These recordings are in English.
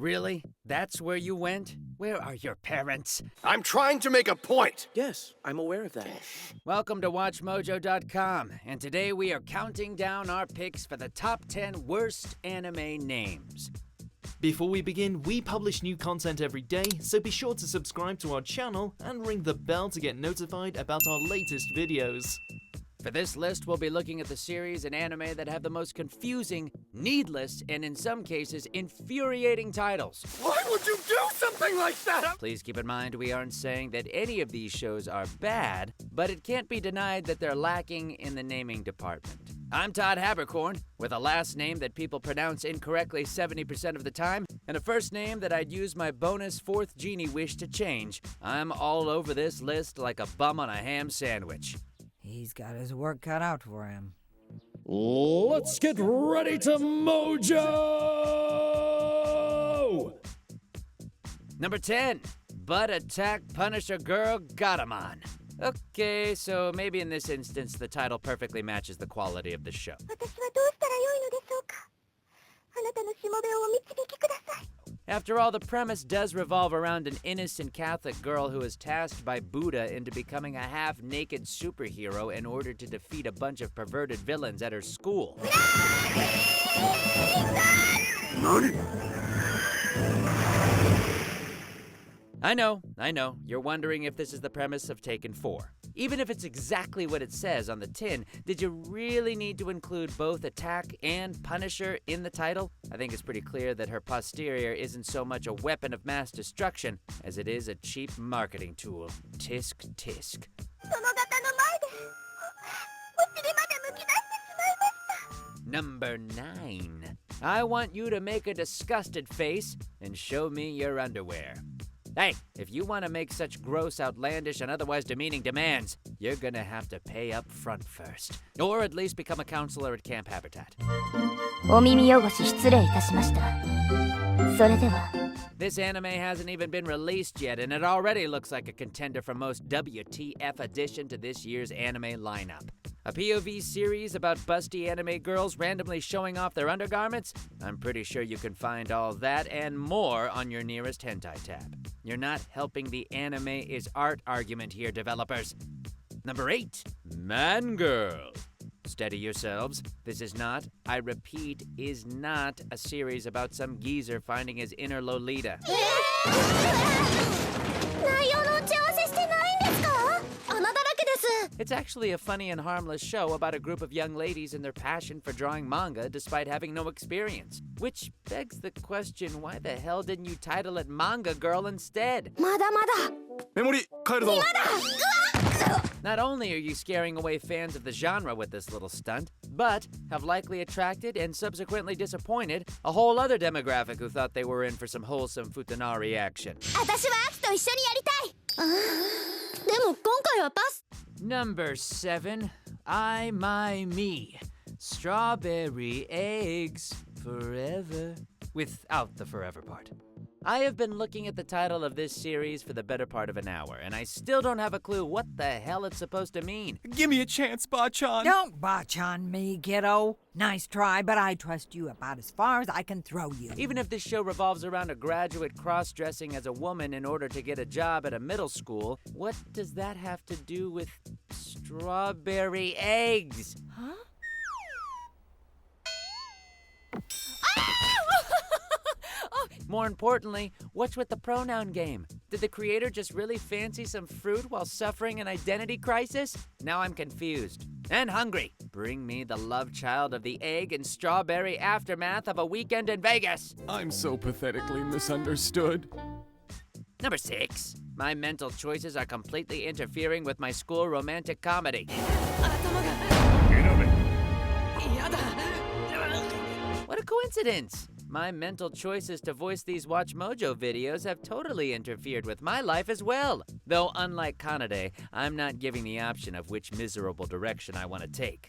Really? That's where you went? Where are your parents? I'm trying to make a point! Yes, I'm aware of that. Welcome to WatchMojo.com, and today we are counting down our picks for the top 10 worst anime names. Before we begin, we publish new content every day, so be sure to subscribe to our channel and ring the bell to get notified about our latest videos. For this list, we'll be looking at the series and anime that have the most confusing, needless, and in some cases, infuriating titles. Why would you do something like that? Please keep in mind we aren't saying that any of these shows are bad, but it can't be denied that they're lacking in the naming department. I'm Todd Haberkorn, with a last name that people pronounce incorrectly 70% of the time, and a first name that I'd use my bonus fourth genie wish to change. I'm all over this list like a bum on a ham sandwich. He's got his work cut out for him. Let's get ready to mojo! Number 10, Butt Attack Punisher Girl Gatamon. Okay, so maybe in this instance the title perfectly matches the quality of the show. After all, the premise does revolve around an innocent Catholic girl who is tasked by Buddha into becoming a half-naked superhero in order to defeat a bunch of perverted villains at her school. I know. You're wondering if this is the premise of Taken 4. Even if it's exactly what it says on the tin, did you really need to include both Attack and Punisher in the title? I think it's pretty clear that her posterior isn't so much a weapon of mass destruction as it is a cheap marketing tool. Tisk tisk. Number 9. I want you to make a disgusted face and show me your underwear. Hey, if you want to make such gross, outlandish, and otherwise demeaning demands, you're gonna have to pay up front first. Or at least become a counselor at Camp Habitat. This anime hasn't even been released yet, and it already looks like a contender for most WTF addition to this year's anime lineup. A POV series about busty anime girls randomly showing off their undergarments? I'm pretty sure you can find all that and more on your nearest hentai tab. You're not helping the anime is art argument here, developers. Number 8, Man Girl. Steady yourselves. This is not, I repeat, is not a series about some geezer finding his inner Lolita. It's actually a funny and harmless show about a group of young ladies and their passion for drawing manga despite having no experience. Which begs the question, why the hell didn't you title it Manga Girl instead? Not only are you scaring away fans of the genre with this little stunt, but have likely attracted and subsequently disappointed a whole other demographic who thought they were in for some wholesome futanari action. Number 7, I, My, Me. Strawberry eggs forever. Without the forever part. I have been looking at the title of this series for the better part of an hour, and I still don't have a clue what the hell it's supposed to mean. Give me a chance, Bachan. Don't botch on me, kiddo. Nice try, but I trust you about as far as I can throw you. Even if this show revolves around a graduate cross-dressing as a woman in order to get a job at a middle school, what does that have to do with strawberry eggs? Huh? More importantly, what's with the pronoun game? Did the creator just really fancy some fruit while suffering an identity crisis? Now I'm confused. And hungry. Bring me the love child of the egg and strawberry aftermath of a weekend in Vegas. I'm so pathetically misunderstood. Number 6. My mental choices are completely interfering with my school romantic comedy. What a coincidence! My mental choices to voice these WatchMojo videos have totally interfered with my life as well. Though unlike Kanade, I'm not giving the option of which miserable direction I want to take.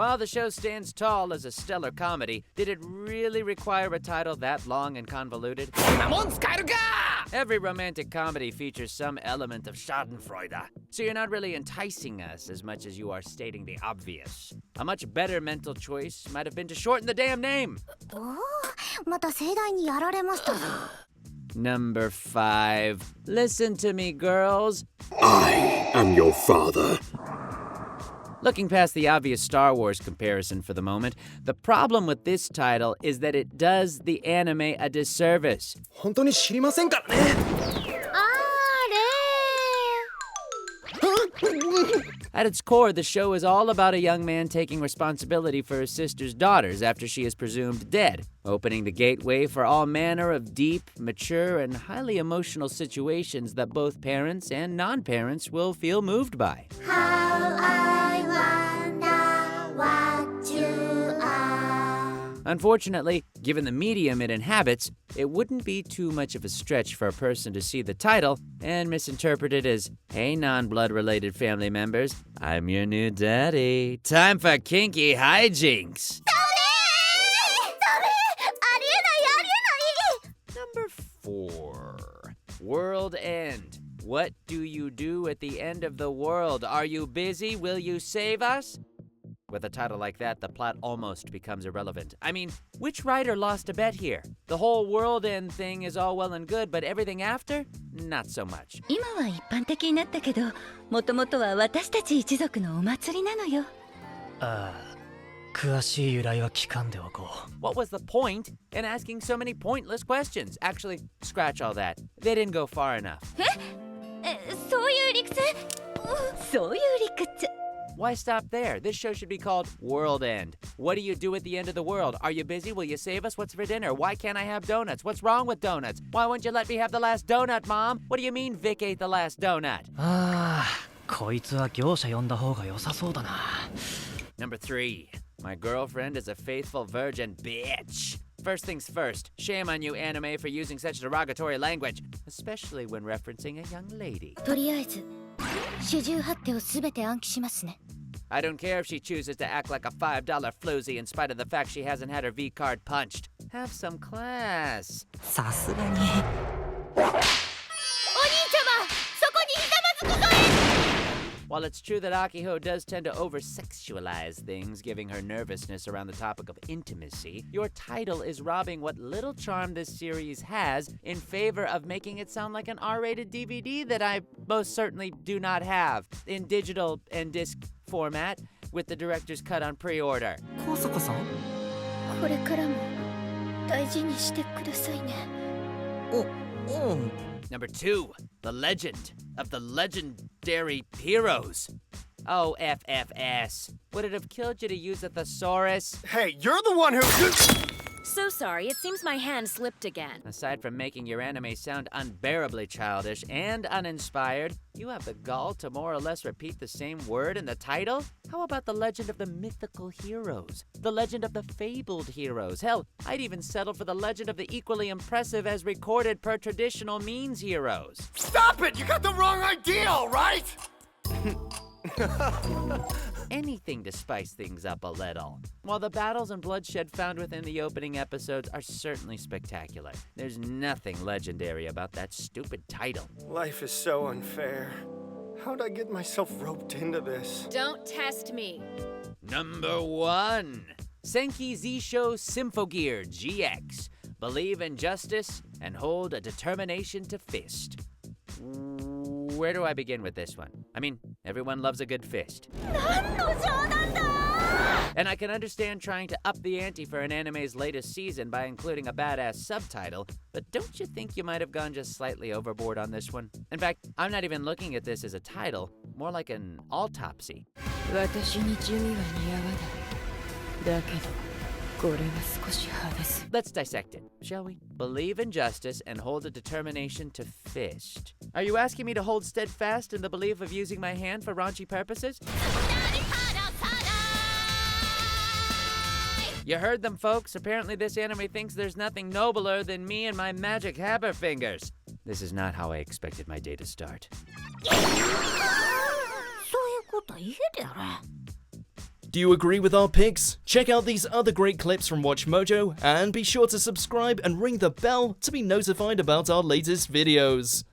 While the show stands tall as a stellar comedy, did it really require a title that long and convoluted? Every romantic comedy features some element of schadenfreude, so you're not really enticing us as much as you are stating the obvious. A much better mental choice might have been to shorten the damn name. また盛大にやられましたぞ。 Number 5. Listen to me, girls. I am your father. Looking past the obvious Star Wars comparison for the moment, the problem with this title is that it does the anime a disservice. 本当に知りませんからね。At its core, the show is all about a young man taking responsibility for his sister's daughters after she is presumed dead, opening the gateway for all manner of deep, mature, and highly emotional situations that both parents and non-parents will feel moved by. How I wonder what you are. Unfortunately, given the medium it inhabits, it wouldn't be too much of a stretch for a person to see the title and misinterpret it as, "Hey, non-blood related family members, I'm your new daddy. Time for kinky hijinks." Number 4. World End. What do you do at the end of the world? Are you busy? Will you save us? With a title like that, the plot almost becomes irrelevant. I mean, which writer lost a bet here? The whole world end thing is all well and good, but everything after? Not so much. 今は一般的になったけど、もともとは私たち一族のお祭りなのよ。詳しい由来は聞かんでおこう。 What was the point in asking so many pointless questions? Actually, scratch all that. They didn't go far enough. そういう理屈？そういう理屈。 Why stop there? This show should be called World End. What do you do at the end of the world? Are you busy? Will you save us? What's for dinner? Why can't I have donuts? What's wrong with donuts? Why won't you let me have the last donut, Mom? What do you mean Vic ate the last donut? こいつは業者呼んだ方が良さそうだな。 Number 3. My girlfriend is a faithful virgin bitch. First things first, shame on you, anime, for using such derogatory language, especially when referencing a young lady. とりあえず、主従発手をすべて暗記しますね。 I don't care if she chooses to act like a $5 floozy in spite of the fact she hasn't had her V card punched. Have some class. さすがに。お兄ちゃま、そこにひざまずくぞえ！ While it's true that Akiho does tend to over-sexualize things, giving her nervousness around the topic of intimacy, your title is robbing what little charm this series has in favor of making it sound like an R-rated DVD that I most certainly do not have in digital and disc format with the director's cut on pre-order. 高坂さん？これからも大事にしてくださいね。Number 2, The Legend of the Legendary Heroes. Oh, FFS. Would it have killed you to use a thesaurus? Hey, you're the one who... So sorry, it seems my hand slipped again. Aside from making your anime sound unbearably childish and uninspired, you have the gall to more or less repeat the same word in the title? How about the legend of the mythical heroes? The legend of the fabled heroes? Hell, I'd even settle for the legend of the equally impressive as recorded per traditional means heroes. Stop it! You got the wrong idea, all right? Anything to spice things up a little. While the battles and bloodshed found within the opening episodes are certainly spectacular, there's nothing legendary about that stupid title. Life is so unfair. How'd I get myself roped into this? Don't test me. Number 1. Senki Z-Show Symphogear GX. Believe in justice and hold a determination to fist. Where do I begin with this one? I mean, everyone loves a good fist. And I can understand trying to up the ante for an anime's latest season by including a badass subtitle, but don't you think you might have gone just slightly overboard on this one? In fact, I'm not even looking at this as a title, more like an autopsy. 私に地味は似合わない。だけど、これは少し派です。 Let's dissect it, shall we? Believe in justice and hold a determination to fist. Are you asking me to hold steadfast in the belief of using my hand for raunchy purposes? You heard them, folks. Apparently this anime thinks there's nothing nobler than me and my magic hammer fingers. This is not how I expected my day to start. そういうこと言えてやれ。Do you agree with our picks? Check out these other great clips from WatchMojo, and be sure to subscribe and ring the bell to be notified about our latest videos.